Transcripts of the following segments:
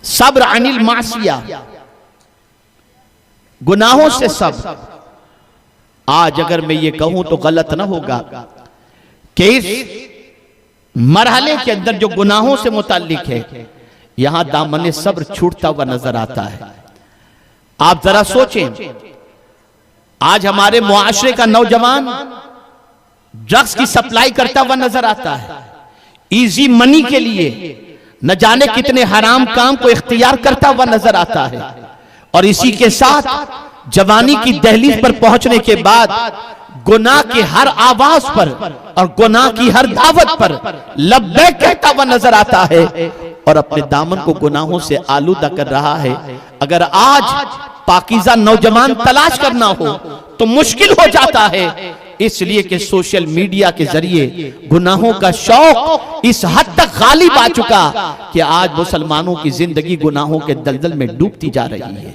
सब्र अनिल मासिया, गुनाहों से सब्र। आज अगर मैं ये कहूं तो गलत ना होगा कि इस मरहले के अंदर जो गुनाहों से मुताल्लिक है, यहां दामन सब्र छूटता हुआ नजर आता है। आप जरा सोचें, आज हमारे मुआशरे का नौजवान ड्रग्स की सप्लाई करता हुआ नजर आता है, इजी मनी के लिए न जाने कितने हराम काम को इख्तियार करता हुआ नजर आता है। और इसी के साथ जवानी की दहलीज पर पहुंचने के बाद गुनाह की हर आवाज पर और गुनाह की हर दावत पर लब्बैक कहता हुआ नजर आता है और अपने दामन को गुनाहों से आलूदा कर रहा है। अगर आज पाकीज़ा नौजवान तलाश करना हो तो मुश्किल हो जाता है, इसलिए कि सोशल मीडिया के जरिए गुनाहों का शौक इस हद तक गालिब आ चुका कि आज मुसलमानों की जिंदगी गुनाहों के दलदल में डूबती जा रही है,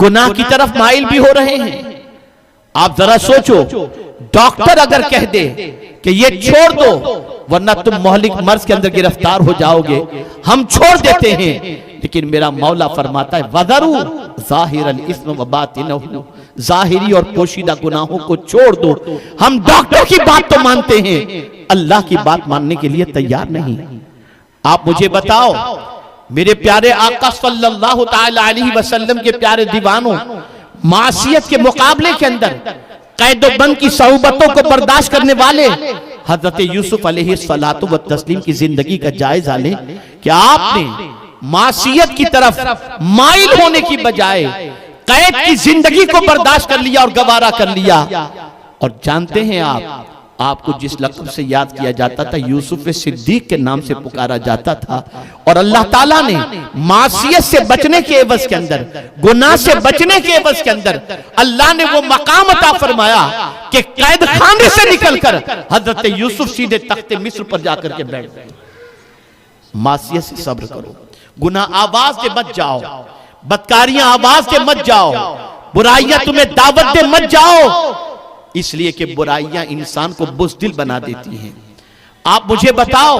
गुनाह की तरफ माइल भी हो रहे हैं। आप जरा सोचो, डॉक्टर अगर कह दे कि ये छोड़ दो वरना तुम मोहलिक मर्ज के अंदर गिरफ्तार हो जाओगे, हम छोड़ देते हैं, लेकिन मेरा मौला फरमाता है वज़रू ज़ाहिरल इस्म व बातिनहु, जाहिरी और पोशीदा गुनाहों को छोड़ दो। हम डॉक्टर की बात तो मानते हैं, अल्लाह की बात मानने के लिए तैयार नहीं। आप मुझे बताओ, मेरे प्यारे आका सल्लल्लाहु तआला अलैहि वसल्लम के प्यारे दीवानों, मासियत के मुकाबले के अंदर कैदोबंद की सौबतों को बर्दाश्त करने वाले हजरत यूसुफ अलैहिस्सलातु व तस्लीम की जिंदगी का जायजा लें कि आपने मासियत की तरफ माइल होने की बजाय कैद की जिंदगी को बर्दाश्त कर लिया और गवारा कर लिया। और जानते हैं आपको जिस लक़ब से याद किया जाता था, यूसुफ सिद्दीक के नाम से पुकारा जाता था। और अल्लाह ताला ने मासियत से बचने के एवज के अंदर, गुनाह से बचने के एवज के अंदर अल्लाह ने वो मकाम अता फरमाया कि कैद खाने से निकलकर हजरत यूसुफ सीधे तख्ते मिस्र पर जाकर के बैठ गए। मासियत से सब्र करो, गुनाह आवाज से मत जाओ, बदकारियां आवाज से मत जाओ, बुराइयां तुम्हें दावत दे मत जाओ, इसलिए कि बुराइयां इंसान को बुज़दिल बना देती हैं। आप मुझे बताओ,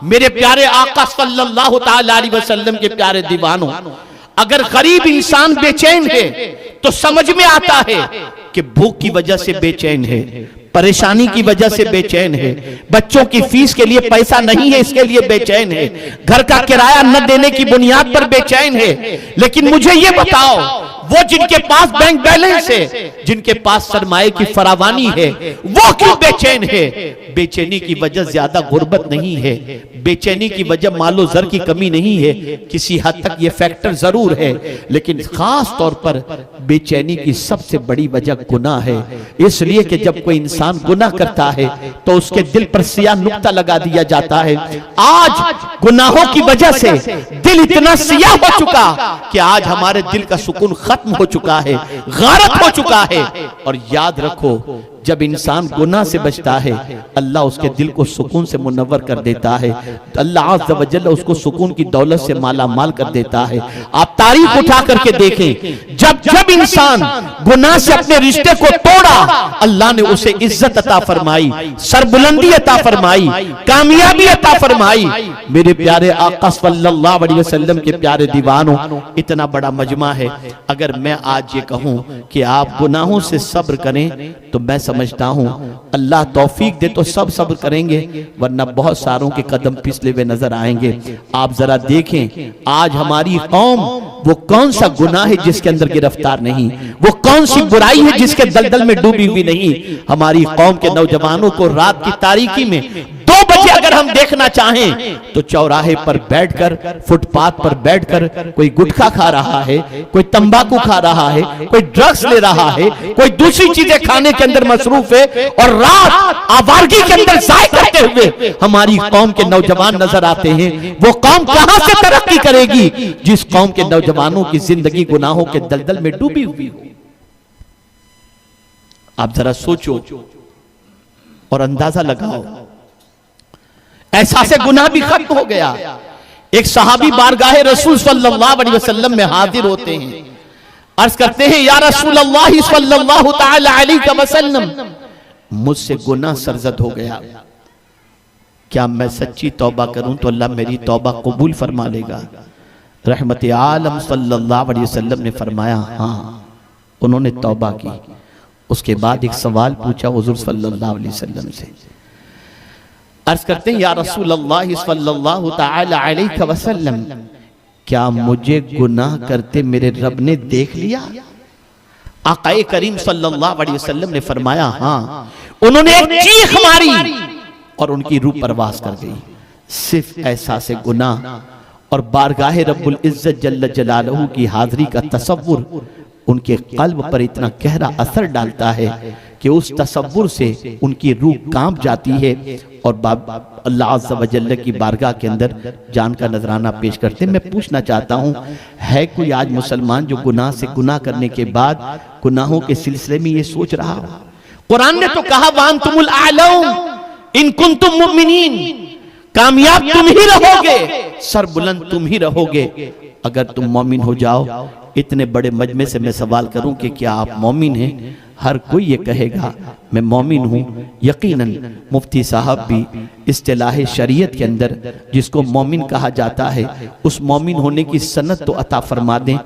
मेरे प्यारे आका सल्लल्लाहु तआला अलैहि वसल्लम के प्यारे दीवानों, अगर गरीब इंसान बेचैन है तो समझ में आता है कि भूख की वजह से बेचैन है, परेशानी की वजह से बेचैन है, बच्चों की फीस के लिए पैसा नहीं है इसके लिए बेचैन है, घर का किराया न देने की बुनियाद पर बेचैन है। लेकिन मुझे ये बताओ, वो जिनके पास बैंक बैलेंस है, जिनके पास सरमाए की फरावानी है, वो क्यों बेचैन है? बेचैनी की वजह ज्यादा गुर्बत नहीं है, बेचैनी की वजह मालो जर की कमी नहीं है, किसी हद तक ये फैक्टर जरूर है, लेकिन खास तौर पर बेचैनी की सबसे बड़ी वजह गुनाह है। इसलिए कि जब कोई इंसान गुनाह करता है तो उसके दिल पर सियाह नुक्ता लगा दिया जाता है। आज गुनाहों की वजह से दिल इतना सियाह हो चुका कि आज हमारे दिल का सुकून खत्म हो चुका है, गारत हो चुका है। और याद रखो, जब इंसान गुनाह से बचता है अल्लाह उसके दिल को सुकून से मुनव्वर कर देता है, अल्लाह अज़्ज़ व जल्ल उसको सुकून की दौलत से माला माल कर देता है। आप तारीख उठा करके देखें, जब जब इंसान गुनाह से अपने रिश्ते को तोड़ा, अल्लाह ने उसे इज्जत अता फरमाई, सरबुलंदी अता फरमाई, कामयाबी अता फरमाई। मेरे प्यारे आका सल्लल्लाहु अलैहि वसल्लम के प्यारे दीवानों, इतना बड़ा मजमा है, अगर मैं आज ये कहूं कि आप गुनाहों से सब्र करें तो मैं समझता हूं अल्लाह तौफीक दे तो सब सब्र करेंगे, वरना बहुत सारों के कदम फिसले हुए नजर आएंगे। आप जरा देखें, आज हमारी कौम वो कौन सा गुनाह है जिसके अंदर गिरफ्तार नहीं, वो कौन सी बुराई है जिसके दलदल में डूबी हुई नहीं। हमारी कौम के नौजवानों को रात की तारीकी में 2 बजे अगर हम देखना चाहें तो चौराहे पर बैठकर, फुटपाथ पर बैठकर कोई गुटखा खा रहा है, कोई तंबाकू खा रहा है, कोई ड्रग्स ले रहा है, कोई दूसरी चीजें खाने के अंदर मसरूफ है, और रात आवारगी के अंदर जाय करते हुए हमारी कौम के नौजवान नजर आते हैं। वो कौम कहां से तरक्की करेगी जिस कौम के नौजवानों की जिंदगी गुनाहों के दलदल में डूबी हुई हो? आप जरा सोचो और अंदाजा लगाओ, एहसास गुनाह भी खत्म हो गया। एक सहाबी बारगाहे रसूल सल्लल्लाहु अलैहि वसल्लम में हाजिर होते हैं, अर्ज करते हैं, या रसूल अल्लाह सल्लल्लाहु तआला अलैहि वसल्लम, मुझसे गुनाह सरजद हो गया, क्या मैं सच्ची तौबा करूं तो अल्लाह मेरी तौबा कबूल फरमा लेगा? रहमत आलम सल्लल्लाहु अलैहि वसल्लम ने फरमाया हाँ, उन्होंने तौबा की। उसके बाद एक सवाल पूछा हुजूर सल्लल्लाहु अलैहि वसल्लम से। अर्ज करते हैं या रसूल अल्लाह सल्लल्लाहु तआला अलैहि वसल्लम, क्या मुझे गुनाह करते मेरे रब ने देख लिया? आकाए करीम सल्लल्लाहु अलैहि वसल्लम ने फरमाया हाँ। उन्होंने एक चीख मारी और उनकी रूह परवास कर गई। सिर्फ एहसास गुनाह और बारगाह रब्बुल इज्जत जल्ल जलालहू की हाजिरी का तसव्वुर उनके कल्ब पर इतना गहरा असर डालता है कि उस तसव्वुर से उनकी रूह कांप जाती है और अल्लाह अज़्ज़ा व जल्ल की बारगाह के अंदर जान का नजराना पेश करते हैं। मैं पूछना चाहता हूँ, है कोई आज मुसलमान जो गुनाह से गुनाह करने के बाद गुनाहों के सिलसिले में ये सोच रहा हो? कुरान ने तो कहा वांतुमुल आलऊन इन कुंतुम मुमिनीन, कामयाब तुम ही रहोगे, सरबुलंद तुम ही रहोगे अगर तुम मोमिन हो जाओ। इतने बड़े मजमे से मैं सवाल करूं कि क्या आप मोमिन हैं? हर कोई ये कहेगा मैं मोमिन हूं। यकीनन मुफ्ती साहब भी इस्तिलाह शरीयत के अंदर जिसको मोमिन कहा जाता है उस मोमिन होने की सनद तो अता फरमा दें।